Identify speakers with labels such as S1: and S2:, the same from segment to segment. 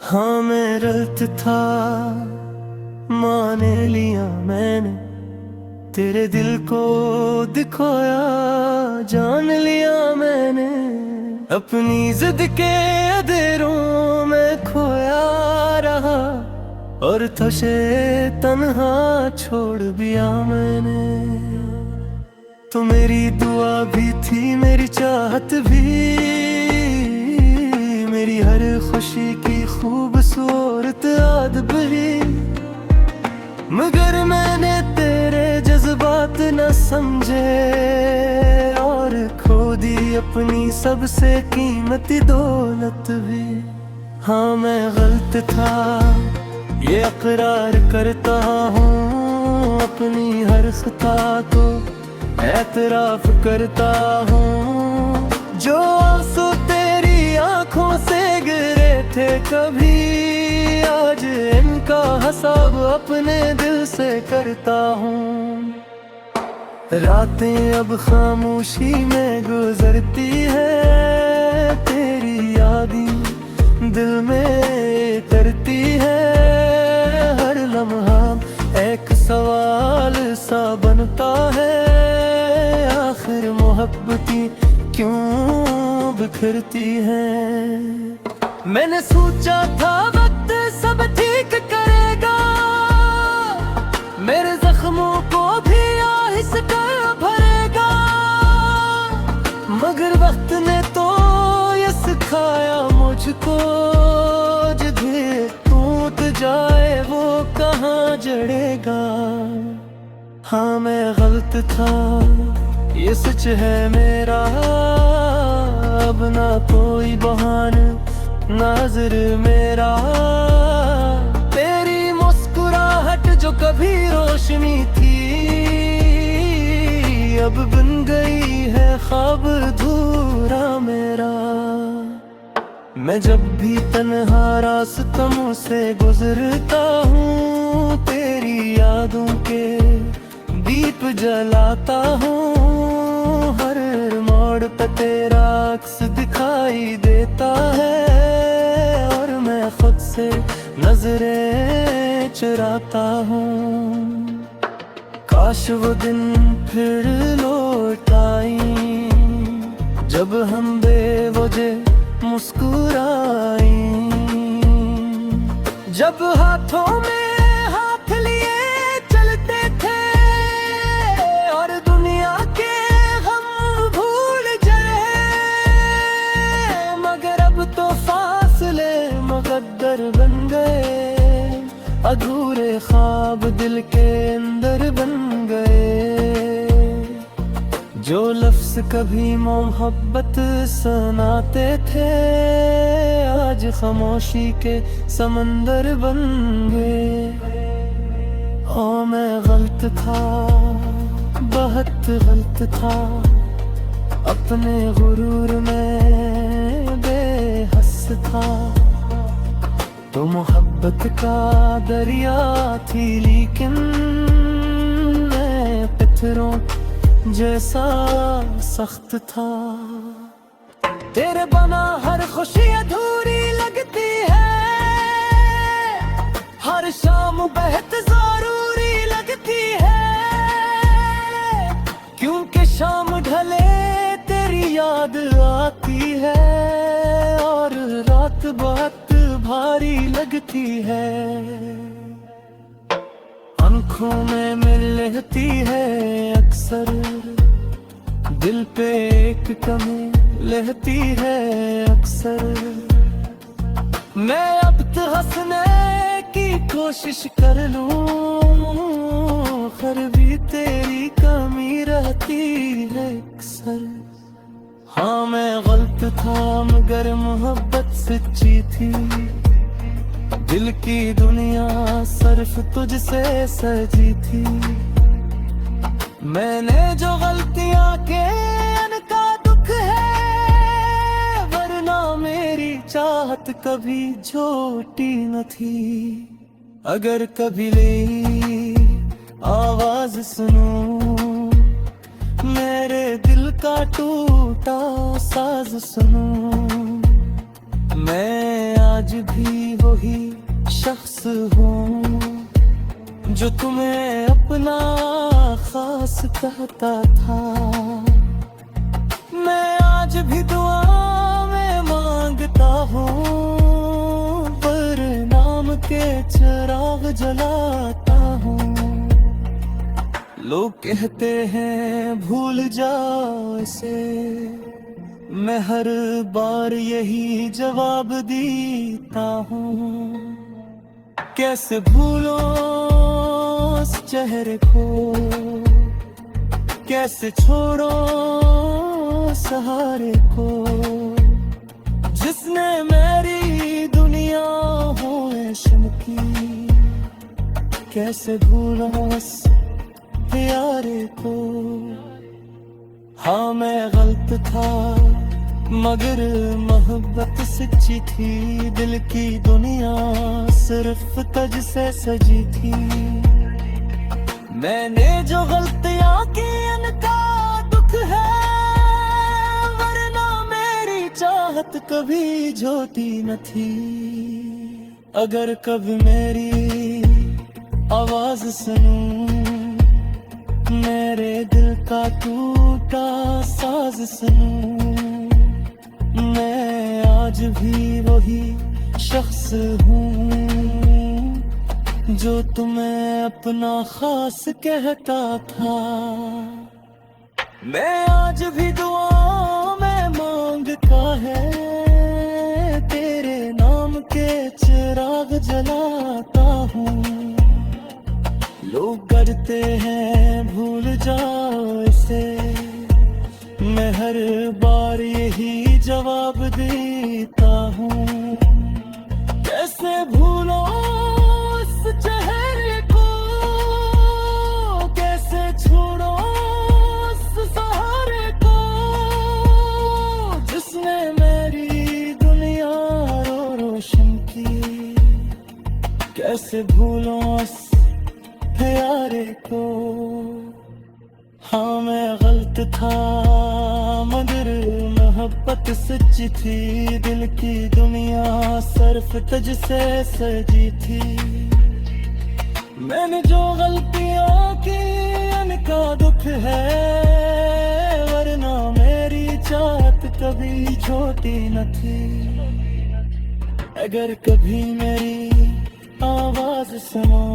S1: हाँ मैं गलत था, मान लिया मैंने, तेरे दिल को दिखाया, जान लिया मैंने। अपनी जिद के अंधेरों में खोया रहा, और तुझे तन्हा छोड़ दिया मैंने। तो मेरी दुआ भी थी, मेरी चाहत भी, मेरी हर खुशी की खूबसूरत याद भी, मगर मैंने तेरे जज्बात न समझे और खो दी अपनी सबसे कीमती दौलत भी। हाँ मैं गलत था, ये इकरार करता हूँ, अपनी हर खता को एतराफ करता हूँ। जो आंसू तेरी आंखों से गिरे थे कभी, आज इनका हिसाब अपने दिल से करता हूँ। रातें अब खामोशी में गुजरती है, तेरी यादें दिल में करती है। हर लम्हा एक सवाल सा बनता है, आखिर मोहब्बतें क्यों बिखरती हैं। मैंने सोचा था वक्त सब ठीक करेगा, मेरे जख्मों को भी आहिस्ता भरेगा, मगर वक्त ने तो ये सिखाया मुझको, जिधर टूट जाए वो कहाँ जड़ेगा। हाँ मैं गलत था, ये सच है मेरा, अब ना कोई बहाना नाज़िर मेरा। तेरी मुस्कुराहट जो कभी रोशनी थी, अब बन गई है ख्वाब अधूरा मेरा। मैं जब भी तन्हा रास्तों से गुजरता हूँ, तेरी यादों के दीप जलाता हूँ। हर मोड़ पे तेरा अक्स दिखाई देता है, और मैं खुद से नजरें चुराता हूँ। काश वो दिन फिर लौट आई, जब हम बेवजह मुस्कुराई, जब हाथों में हाथ लिए चलते थे, और दुनिया के हम भूल जाए। मगर अब तो फासले मुकद्दर बन गए, अधूरे ख्वाब दिल के अंदर बन गए। जो लफ्ज कभी मोहब्बत सुनाते थे, आज खामोशी के समंदर बन गए। ओ मैं गलत था, बहुत गलत था, अपने गुरूर में बेहस था। तो मोहब्बत का दरिया थी, लेकिन मैं पत्थरों जैसा सख्त था। तेरे बना हर खुशी अधूरी लगती है, हर शाम बेहद जरूरी लगती है, क्योंकि शाम ढले तेरी याद आती है, और रात बहुत भारी लगती है। आंखों में मिलती है अक्सर, दिल पे एक कमी लहती है अक्सर। मैं अब तो हंसने की कोशिश कर लूं, खैर भी तेरी कमी रहती है अक्सर। हाँ मैं गलत था, मगर मोहब्बत सच्ची थी, दिल की दुनिया सिर्फ तुझसे सजी थी। मैंने जो गलतियां के इनका दुख है, वरना मेरी चाहत कभी झूठी न थी। अगर कभी ले आवाज सुनूं, मेरे दिल का टूटा साज सुनूं, मैं आज भी वही शख्स हूँ जो तुम्हें अपना खास कहता था। मैं आज भी दुआ में मांगता हूँ, पर नाम के चिराग जलाता हूँ। लोग कहते हैं भूल जाओ इसे, मैं हर बार यही जवाब देता हूँ। कैसे भूलो उस चेहरे को, कैसे छोड़ो सहारे को, जिसने मेरी दुनिया हो रेशम की। कैसे भूलो उस प्यारे को। हाँ मैं गलत था, मगर मोहब्बत सच्ची थी। दिल की दुनिया सिर्फ तुझ से सजी थी। मैंने जो गलतियां की उनका दुख है, वरना मेरी चाहत कभी झूठी न थी। अगर कभी मेरी आवाज सुनूं, मेरे दिल का टूटा साज सुनूं, मैं आज भी वही शख्स हूँ जो तुम्हें अपना खास कहता था। मैं आज भी दुआ में मांगता है, तेरे नाम के चिराग जलाता हूँ। लोग डरते हैं भूल जाओ इसे, मैं हर बार यही जवाब देता हूँ। कैसे भूलो उस चेहरे को, कैसे छोड़ो उस सहारे को, जिसने मेरी दुनिया रोशन की। कैसे भूलो उस प्यारे को। हाँ मैं गलत था, मगर मोहब्बत सच्ची थी। दिल की दुनिया सिर्फ तुझ से सजी थी। मैंने जो गलतियां की उनका दुख है, वरना मेरी चाहत कभी छोटी न थी। अगर कभी मेरी आवाज सुनो,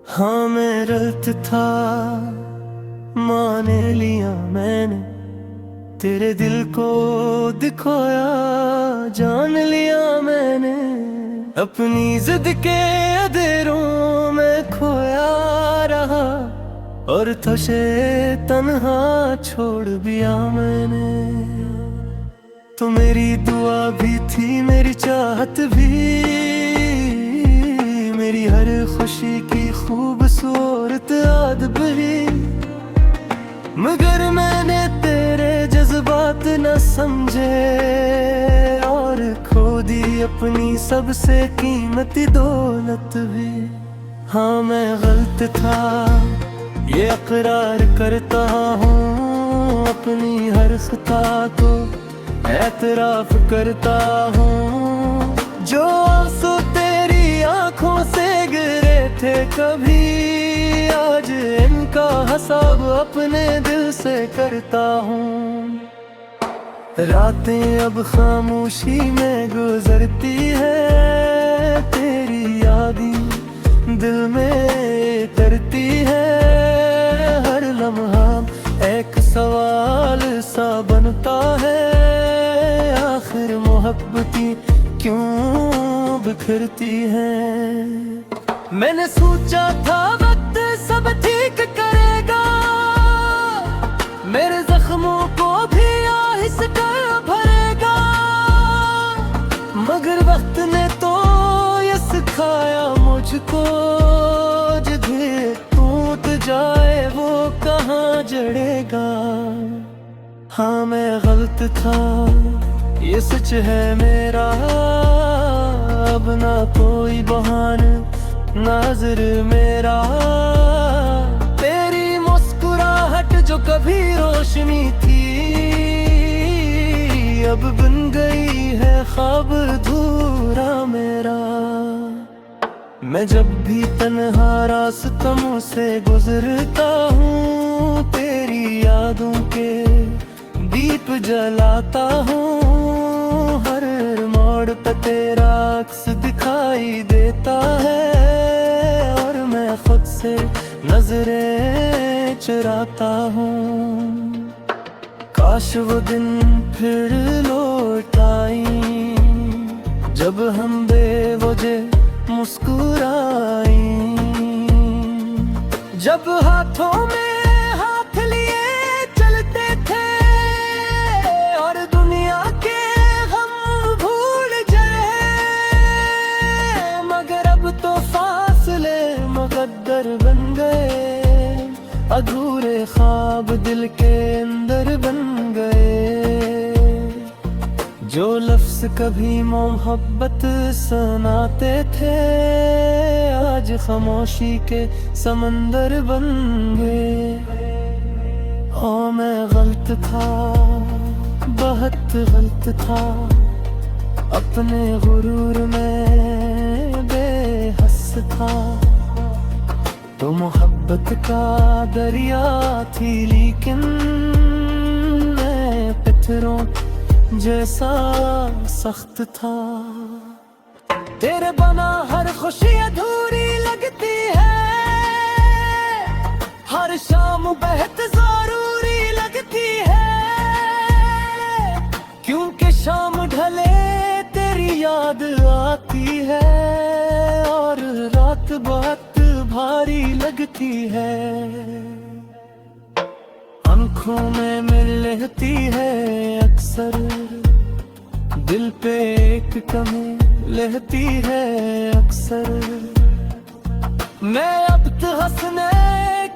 S1: हाँ मैं गलत था, मान लिया मैंने। तेरे दिल को दिखाया, जान लिया मैंने। अपनी जिद के अंधेरों में खोया रहा, और तुझे तन्हा छोड़ दिया मैंने। तो मेरी दुआ भी थी, मेरी चाहत भी, मेरी हर खुशी की खूबसूरत याद भी। मगर मैंने तेरे जज्बात न समझे, और खो दी अपनी सबसे कीमती दौलत भी। हाँ मैं गलत था, ये इकरार करता हूँ। अपनी हर खता को एतराफ करता हूँ। जो आंसू तेरी आंखों से गिरे थे कभी, आज इनका हिसाब अपने दिल से करता हूँ। रातें अब खामोशी में गुजरती है, तेरी यादें दिल में करती है। हर लम्हा एक सवाल सा बनता है, आखिर मोहब्बतें क्यों बिखरती हैं। मैंने सोचा था वक्त सब ठीक करेगा, मेरे जख्मों को भी आहिस्ता भरेगा। मगर वक्त ने तो ये सिखाया मुझको, जिधर टूट जाए वो कहाँ जड़ेगा। हाँ मैं गलत था, ये सच है मेरा। अब ना कोई बहाना, नजर मेरा, तेरी मुस्कुराहट जो कभी रोशनी थी, अब बन गई है ख्वाब अधूरा मेरा। मैं जब भी तन्हा रास्तों से गुजरता हूँ, तेरी यादों के दीप जलाता हूँ। हर मोड़ पे तेरा अक्स दिखाई देता है, और मैं खुद से नजरें चुराता हूँ। काश वो दिन फिर लौट आई, जब हम बेवजह मुस्कुराई, जब हाथों में हाथ लिए चलते थे, और दुनिया के गम भूल जाए। मगर अब तो फासले मुकद्दर बन गए, अधूरे ख्वाब दिल के अंदर बन गए। जो लफ्ज कभी मोहब्बत सुनाते थे, आज खामोशी के समंदर बन गए। ओ मैं गलत था, बहुत गलत था, अपने गुरूर में बेहस था। तो मोहब्बत का दरिया थी, लेकिन मैं पत्थरों जैसा सख्त था। तेरे बना हर खुशी अधूरी लगती है, हर शाम बेहद जरूरी लगती है। क्योंकि शाम ढले तेरी याद आती है, और रात बहुत भारी लगती है। आंखों में मिल लेती है अक्सर, दिल पे एक कमी लेती है अक्सर। मैं अब तो हंसने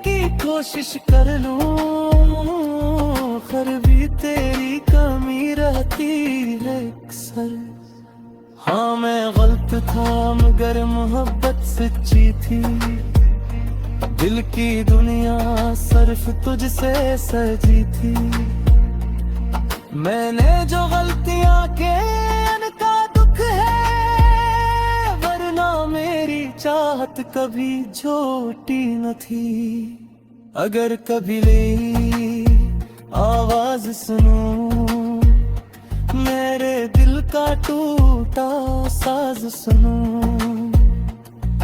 S1: की कोशिश कर लूं, फिर भी तेरी कमी रहती है अक्सर। हाँ मैं गलत था, मगर मोहब्बत सच्ची थी। दिल की दुनिया सिर्फ तुझसे सजी थी। मैंने जो गलतियां के उनका दुख है, वरना मेरी चाहत कभी झूठी न थी। अगर कभी ले आवाज सुनूं, मेरे दिल का टूटा साज सुनूं,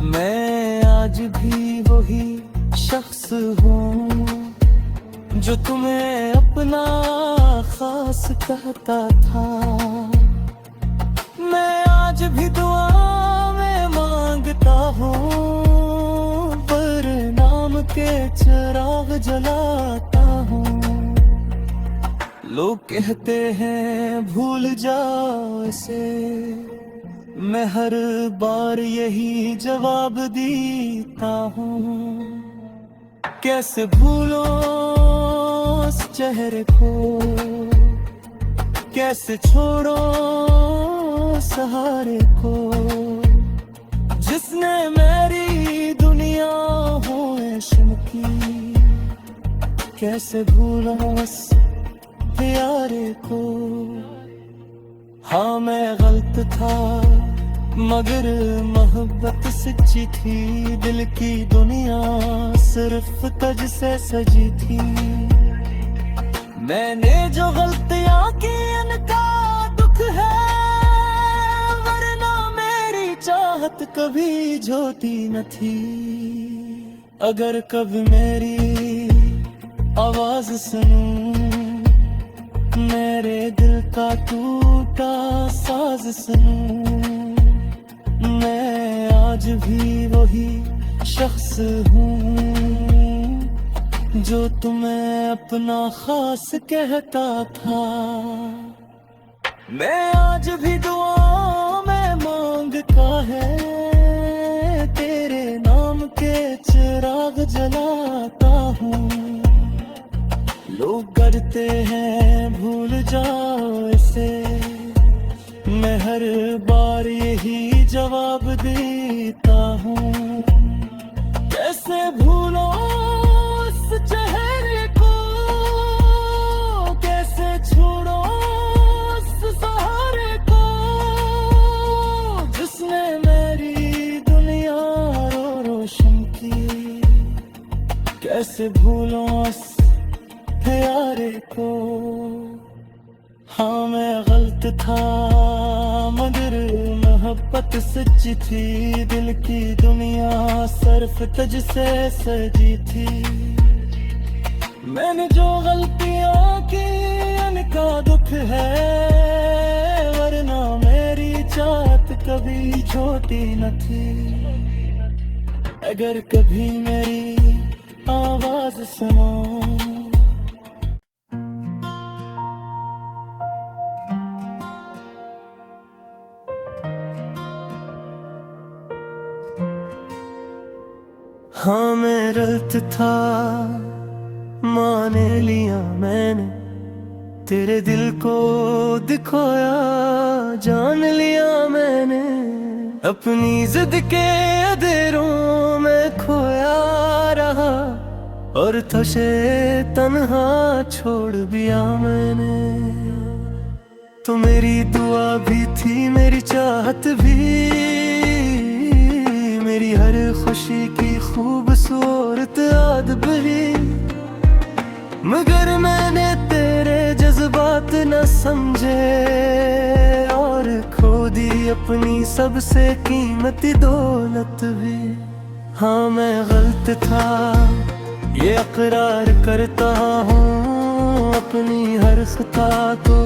S1: मैं आज भी वही शख्स हूँ जो तुम्हें अपना खास कहता था। मैं आज भी दुआ में मांगता हूँ, पर नाम के चिराग जलाता हूँ। लोग कहते हैं भूल जाओ इसे, मैं हर बार यही जवाब देता हूँ। कैसे भूलो उस चेहरे को, कैसे छोड़ो सहारे को, जिसने मेरी दुनिया हो ऐशम की। कैसे भूलो उस प्यारे को। हाँ मैं गलत था, मगर मोहब्बत सच्ची थी। दिल की दुनिया सिर्फ तुझसे सजी थी। मैंने जो गलतियां की उनका दुख है, वरना मेरी चाहत कभी झूठी न थी। अगर कभी मेरी आवाज सुनूं, मेरे दिल का टूटा साज सुनूं, मैं आज भी वही शख्स हूँ जो तुम्हें अपना खास कहता था। मैं आज भी दुआ में मांगता है, तेरे नाम के चिराग जलाता हूँ। लोग करते हैं भूल जाओ इसे, मैं हर बार यही जवाब देता हूँ। भूलो उस चेहरे को, कैसे छोड़ो उस सहारे को, जिसने मेरी दुनिया रोशन की। कैसे भूलो उस प्यारे को। हाँ मैं गलत था मगर मोहब्बत सच्ची थी, दिल की दुनिया सिर्फ तुझसे सजी थी। मैंने जो गलतियां की उनका दुख है, वरना मेरी चाहत कभी छोटी न थी। अगर कभी मेरी आवाज सुनो, हाँ मैं गलत था मान लिया मैंने, तेरे दिल को दिखोया जान लिया मैंने। अपनी जिद के अंधेरों में खोया रहा और तुझे तन्हा छोड़ दिया मैंने। तो मेरी दुआ भी थी मेरी चाहत भी, मेरी हर खुशी की खूबसूरत याद भी, मगर मैंने तेरे जज्बात न समझे और खो दी अपनी सबसे कीमती दौलत भी। हाँ मैं गलत था ये इकरार करता हूँ, अपनी हर खता को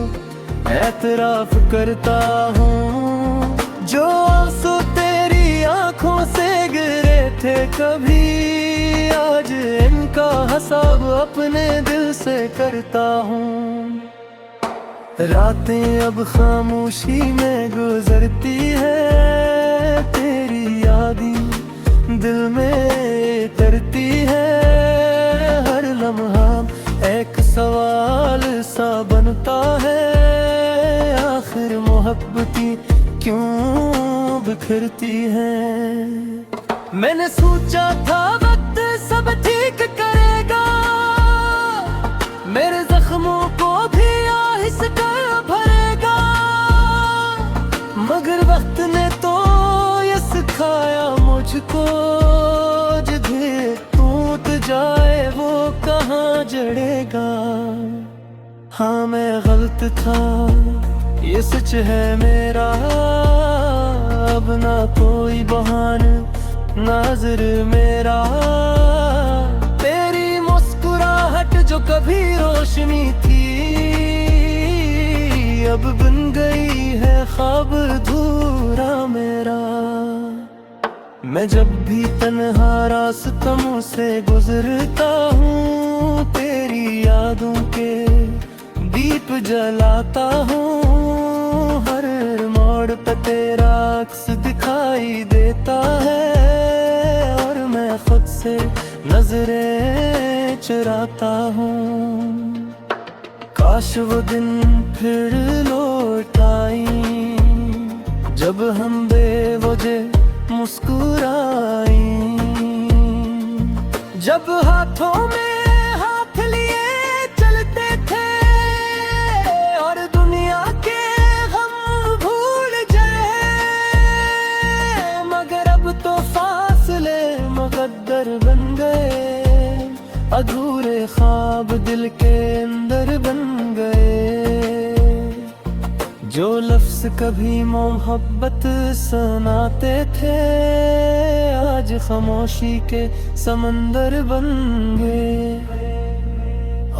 S1: एतराफ करता हूँ। जो आंसू तेरी आंखों से गिरे थे कभी, आज इनका हिसाब अपने दिल से करता हूँ। रातें अब खामोशी में गुजरती है, तेरी यादें दिल में करती है। हर लम्हा एक सवाल सा बनता है, आखिर मोहब्बती क्यों बिखरती है। मैंने सोचा था वक्त सब ठीक करेगा, मेरे जख्मों को भी आहिस्ता कर भरेगा, मगर वक्त ने तो ये सिखाया मुझको, जिधर टूट जाए वो कहाँ जड़ेगा। हाँ मैं गलत था ये सच है मेरा, अब ना कोई बहाना नाज़र मेरा। तेरी मुस्कुराहट जो कभी रोशनी थी, अब बन गई है ख्वाब अधूरा मेरा। मैं जब भी तन्हा रास्तों से गुजरता हूँ, तेरी यादों के दीप जलाता हूँ। हर मोड़ पे तेरा अक्स दिखाई देता है और मैं खुद से नजरें चुराता हूँ। काश वो दिन फिर लौट आई, जब हम बेवजह मुस्कुराई, जब हाथों में हाथ लिए चलते थे और दुनिया के गम भूल जाए। मगर अब तो फासले मुकद्दर बन गए, अधूरे ख्वाब दिल के अंदर बन गए। जो लफ्ज कभी मोहब्बत सुनाते थे, आज खामोशी के समंदर बन गए।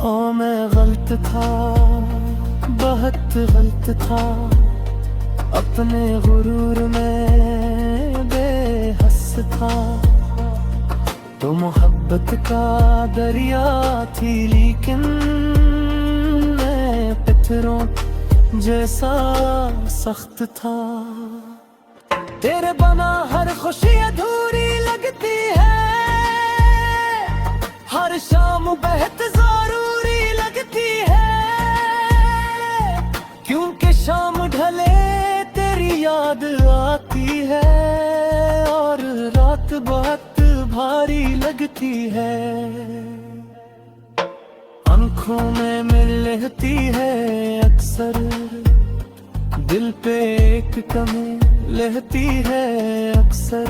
S1: ओ मैं गलत था, बहुत गलत था, अपने गुरूर में बेहस था। तो मोहब्बत का दरिया थी लेकिन मैं पत्थरों जैसा सख्त था। तेरे बना हर खुशी अधूरी लगती है, हर शाम बेहद जरूरी लगती है। क्योंकि शाम ढले तेरी याद आती है और रात बहुत भारी लगती है, आंखों में मिल रहती है अक्सर, दिल पे एक कमी रहती है अक्सर।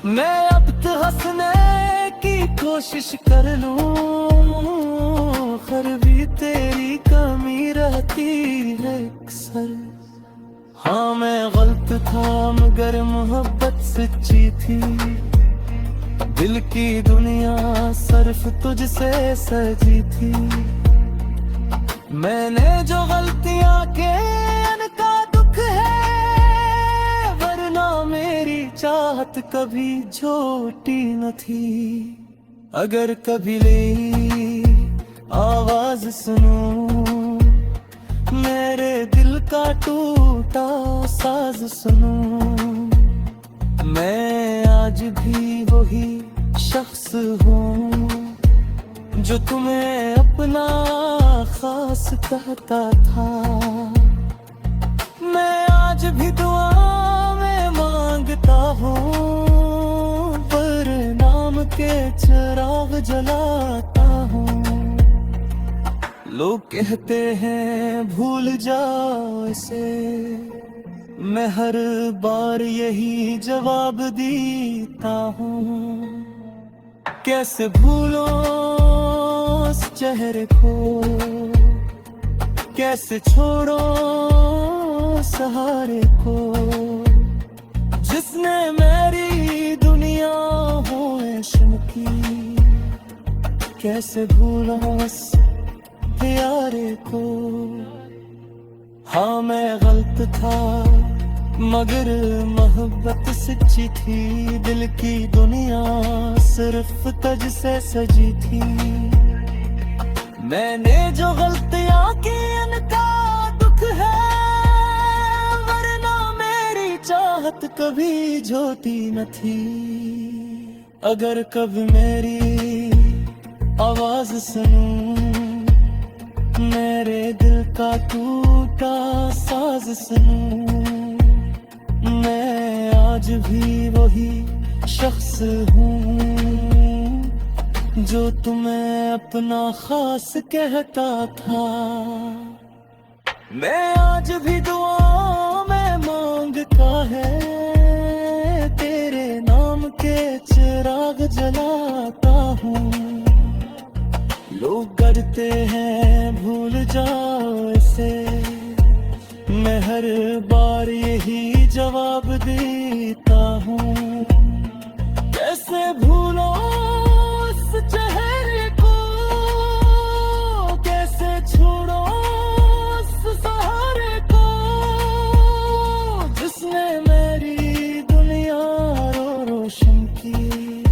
S1: मैं अब तो हंसने की कोशिश कर लूं, फिर भी तेरी कमी रहती है अक्सर। हाँ मैं गलत था मगर मोहब्बत सच्ची थी, दिल की दुनिया सिर्फ तुझसे सजी थी। मैंने जो गलतियां के इनका दुख है, वरना मेरी चाहत कभी झूठी न थी। अगर कभी ले आवाज सुनूं, मेरे दिल का टूटा साज सुनूं, मैं आज भी वही शख्स हूँ जो तुम्हें अपना खास कहता था। मैं आज भी दुआ में मांगता हूँ, पर नाम के चिराग जलाता हूँ। लोग कहते हैं भूल जाओ इसे, मैं हर बार यही जवाब देता हूँ। कैसे भूलो उस चेहरे को, कैसे छोड़ो सहारे को, जिसने मेरी दुनिया हो चमकी। कैसे भूलो उस प्यारे को। हाँ मैं गलत था मगर मोहब्बत सच्ची थी, दिल की दुनिया सिर्फ तुझ से सजी थी। मैंने जो गलतियां की इनका दुख है, वरना मेरी चाहत कभी झूठी न थी। अगर कभी मेरी आवाज सुनूं, मेरे दिल का टूटा साज सुनूं, मैं आज भी वही शख्स हूँ जो तुम्हें अपना खास कहता था। मैं आज भी दुआ में मांगता है, तेरे नाम के चिराग जलाता हूँ। लोग करते हैं भूल जाओ इसे, मैं हर बार यही जवाब देता हूँ। कैसे भूलो उस चेहरे को, कैसे छोड़ो उस सहारे को, जिसने मेरी दुनिया रोशन की।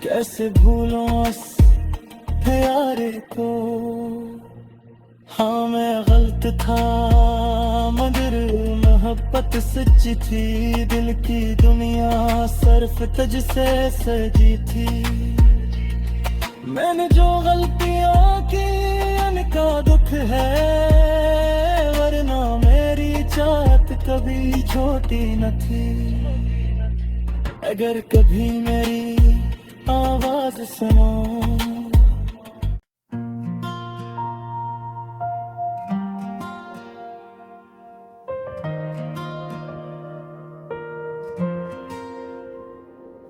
S1: कैसे भूलो उस प्यारे को। हाँ मैं गलत था मगर मोहब्बत सच्ची थी, दिल की दुनिया सिर्फ तुझसे सजी थी। मैंने जो गलतियां की उनका दुख है, वरना मेरी चाहत कभी छोटी न थी। अगर कभी मेरी आवाज सुनो,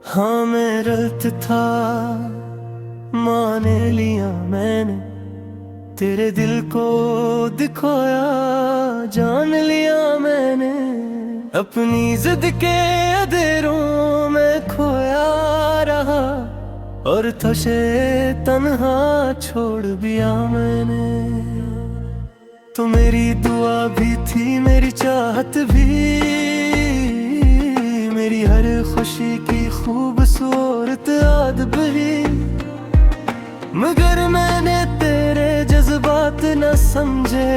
S1: हाँ मैं गलत था मान लिया मैंने, तेरे दिल को दिखाया जान लिया मैंने। अपनी जिद के अंधेरों में खोया रहा, और तुझे तन्हा छोड़ दिया मैंने। तो मेरी दुआ भी थी मेरी चाहत भी, मेरी हर खुशी की खूबसूरत याद भी। मगर मैंने तेरे जज्बात न समझे,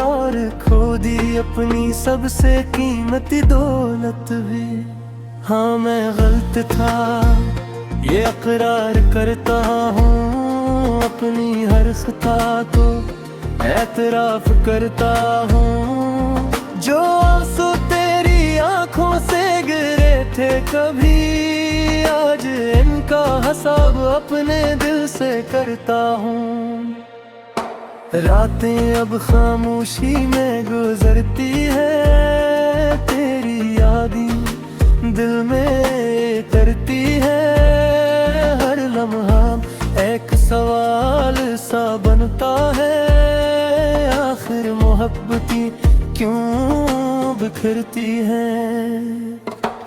S1: और खो दी अपनी सबसे कीमती दौलत भी। हाँ मैं गलत था ये इकरार करता हूँ, अपनी हर खता को एतराफ करता हूँ। जो आंसू तेरी आंखों से गिरे थे कभी, आज इनका हिसाब अपने दिल से करता हूँ। रातें अब खामोशी में गुजरती है, तेरी यादें दिल में करती है। हर लम्हा एक सवाल सा बनता है, आखिर मोहब्बतें क्यों बिखरती हैं।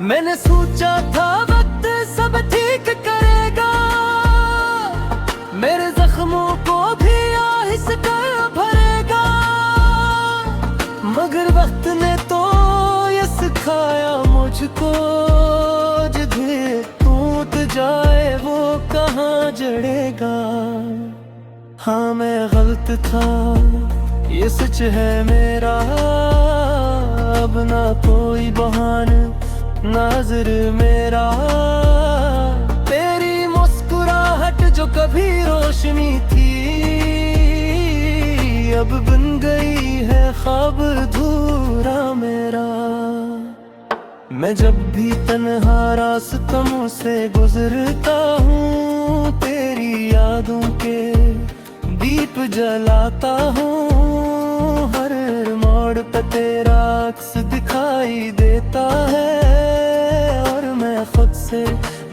S1: मैंने सोचा था वक्त सब ठीक करेगा, मेरे जख्मों को भी आहिस्ता भरेगा, मगर वक्त ने तो ये सिखाया मुझको, जिधर टूट जाए वो कहाँ जड़ेगा। हाँ मैं गलत था, ये सच है मेरा, अब ना कोई बहाना नाज़िर मेरा। तेरी मुस्कुराहट जो कभी रोशनी थी, अब बन गई है ख्वाब अधूरा मेरा। मैं जब भी तन्हा रास्तों से गुजरता हूँ, तेरी यादों के दीप जलाता हूँ। हर मोड़ पे तेरा अक्स दिखाई देता है, और मैं खुद से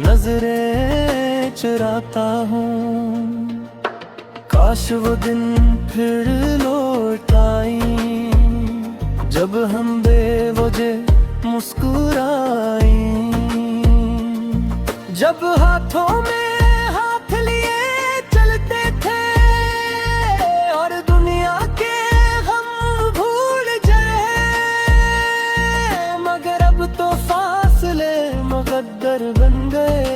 S1: नजरें चुराता हूँ। काश वो दिन फिर लौट आई, जब हम बेवजह मुस्कुराई, जब हाथों में हाथ लिए चलते थे, और दुनिया के गम भूल जाए। मगर अब तो फासले मुकद्दर बन गए,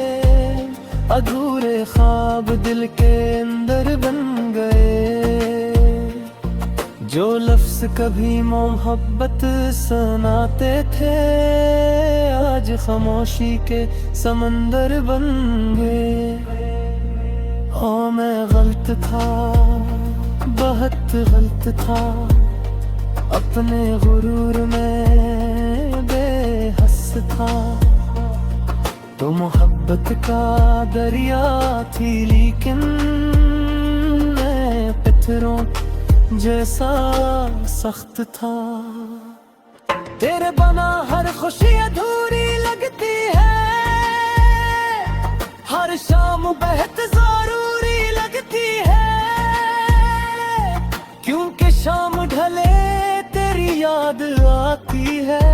S1: अधूरे ख्वाब दिल के अंदर बन गए। जो लफ्ज़ कभी मोहब्बत सुनाते थे, आज खामोशी के समंदर बन गए। ओ मैं गलत था, बहुत गलत था, अपने गुरूर में बेहस था। तो मोहब्बत का दरिया थी, लेकिन मैं पत्थरों जैसा सख्त था। तेरे बना हर खुशी अधूरी लगती है, हर शाम बेहद जरूरी लगती है। क्योंकि शाम ढले तेरी याद आती है,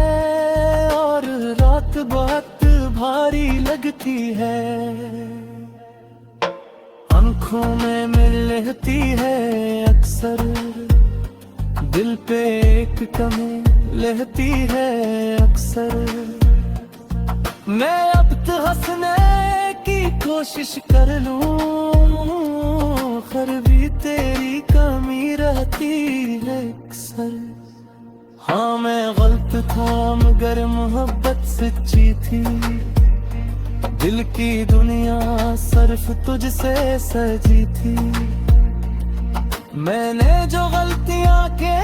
S1: और रात बहुत भारी लगती है। आंखों में मिलती है अक्सर, दिल पे एक कमी लहती है अक्सर। मैं अब तो हंसने की कोशिश कर लूं, फिर भी तेरी कमी रहती है अक्सर। हाँ मैं गलत था, मगर मोहब्बत सच्ची थी। दिल की दुनिया सिर्फ तुझसे सजी थी। मैंने जो गलतियां के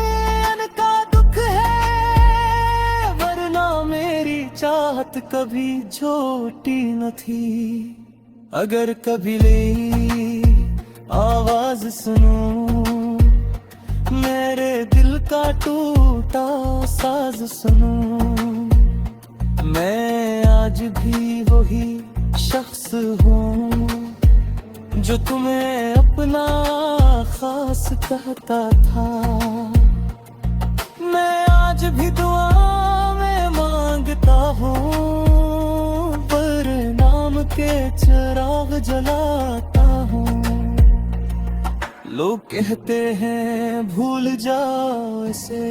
S1: इनका दुख है, वरना मेरी चाहत कभी झूठी न थी। अगर कभी ले आवाज सुनूं, मेरे दिल का टूटा साज सुनूं, मैं आज भी वही शख्स हूँ जो तुम्हें अपना खास कहता था। मैं आज भी दुआ में मांगता हूँ, पर नाम के चिराग जलाता हूँ। लोग कहते हैं भूल जाओ इसे,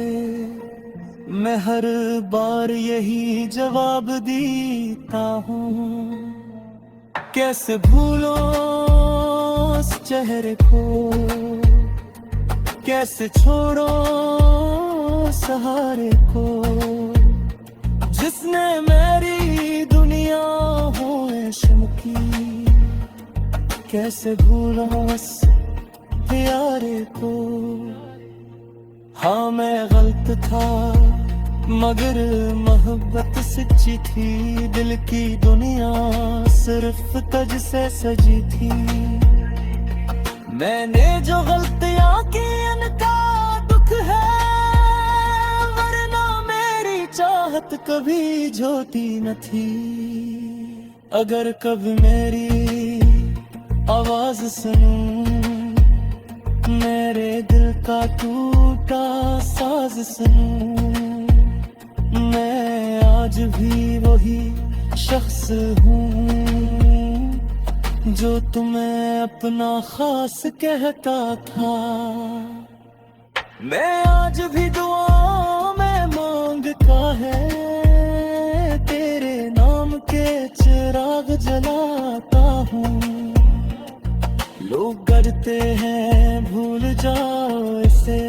S1: मैं हर बार यही जवाब देता हूँ। कैसे भूलो उस चेहरे को, कैसे छोड़ो सहारे को, जिसने मेरी दुनिया हो शमकी। कैसे भूलो उस प्यारे को। हाँ मैं गलत था, मगर मोहब्बत सच्ची थी, दिल की दुनिया सिर्फ तुझ से सजी थी। मैंने जो गलतियां की उनका दुख है, वरना मेरी चाहत कभी झोती न थी। अगर कभी मेरी आवाज सुनूं, मेरे दिल का टूटा साज सुनूं, मैं आज भी वही शख्स हूँ जो तुम्हें अपना खास कहता था। मैं आज भी दुआ में मांगता है, तेरे नाम के चिराग जलाता हूँ। लोग डरते हैं भूल जाओ इसे,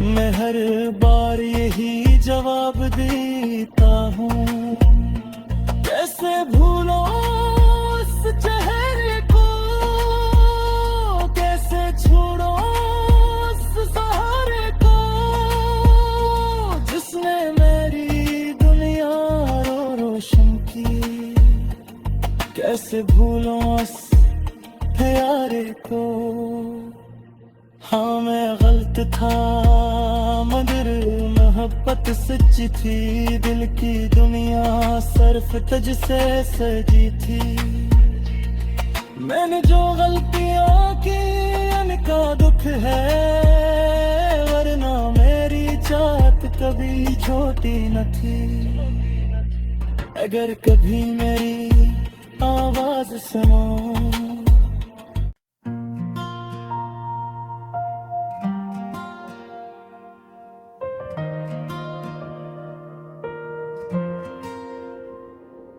S1: मैं हर बार यही जवाब देता हूँ। कैसे भूलो उस चेहरे को, कैसे छोड़ो उस सहारे को, जिसने मेरी दुनिया रोशन की। कैसे भूलो उस प्यारे को। हाँ मैं गलत था, मगर मोहब्बत सच्ची थी, दिल की दुनिया सिर्फ तुझ से सजी थी। मैंने जो गलतियां की उनका दुख है, वरना मेरी चाहत कभी छोटी न थी। अगर कभी मेरी आवाज सुनो,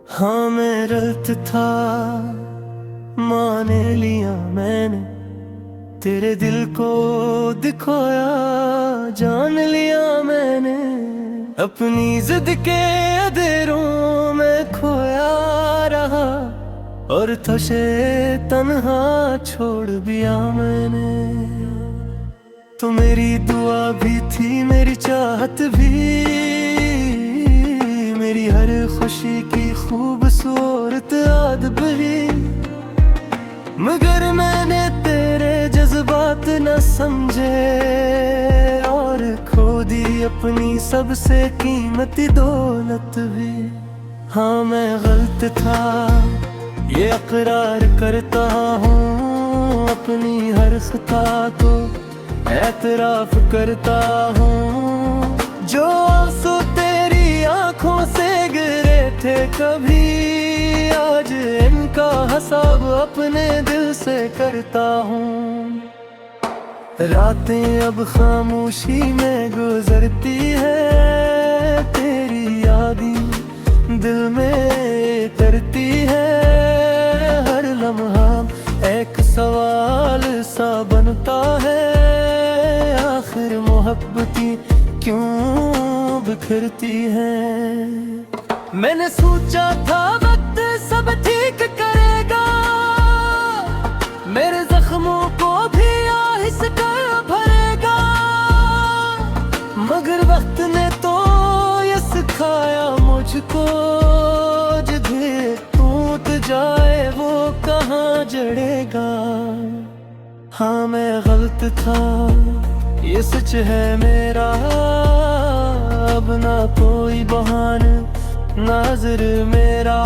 S1: हाँ मैं गलत था, मान लिया मैंने, तेरे दिल को दिखाया जान लिया मैंने। अपनी जिद के अंधेरों में खोया रहा, और तुझे तन्हा छोड़ दिया मैंने। तो मेरी दुआ भी थी, मेरी चाहत भी, मेरी हर खुशी की खूबसूरत याद भी। मगर मैंने तेरे जज्बात न समझे, और खो दी अपनी सबसे कीमती दौलत भी। हाँ मैं गलत था, ये इकरार करता हूँ, अपनी हर खता को एतराफ करता हूँ। जो आंसू तेरी आंखों से गिरे थे कभी, आज इनका हिसाब अपने दिल से करता हूँ। रातें अब खामोशी में गुजरती है, तेरी यादें दिल में करती है। हर लम्हा एक सवाल सा बनता है, आखिर मोहब्बती क्यों बिखरती है। मैंने सोचा था वक्त सब ठीक करेगा, मेरे जख्मों को भी आहिस्ता भरेगा। मगर वक्त ने तो ये सिखाया मुझको, जिधर टूट जाए वो कहाँ जड़ेगा। हाँ मैं गलत था, ये सच है मेरा, अब ना कोई बहाना नाज़िर मेरा।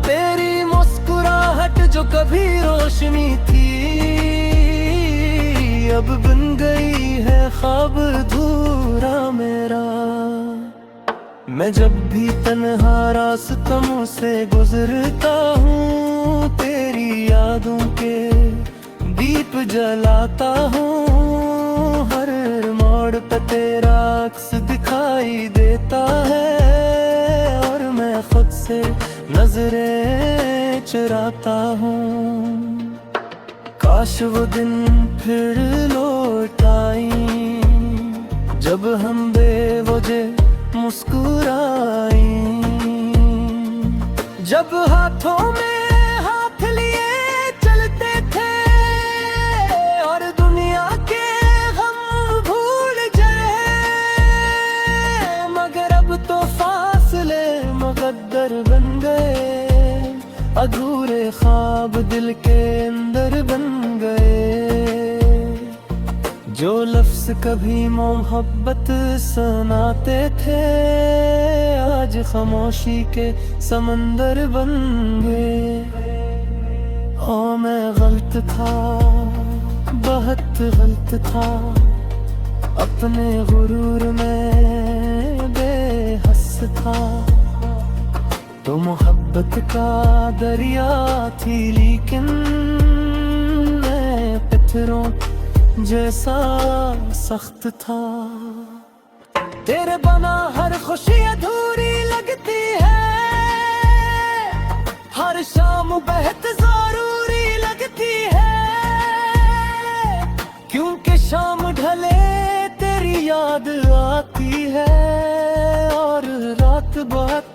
S1: तेरी मुस्कुराहट जो कभी रोशनी थी, अब बन गई है ख्वाब अधूरा मेरा। मैं जब भी तन्हा रास्तों से गुजरता हूँ, तेरी यादों के दीप जलाता हूँ। हर मोड़ पे तेरा अक्स दिखाई देता है, और मैं खुद से नजरें चुराता हूँ। काश वो दिन फिर लौट आई, जब हम बेवजह मुस्कुराई, जब हाथों में हाथ लिए चलते थे, और दुनिया के हम भूल जाए। जो लफ्ज कभी मोहब्बत सुनाते थे आज खामोशी के समंदर बन गए। ओ मैं गलत था, बहुत गलत था, अपने गुरूर में बेहस था। तो मोहब्बत का दरिया थी लेकिन मैं पत्थरों जैसा सख्त था। तेरे बना हर खुशी अधूरी लगती है, हर शाम बेहद जरूरी लगती है, क्योंकि शाम ढले तेरी याद आती है और रात बहुत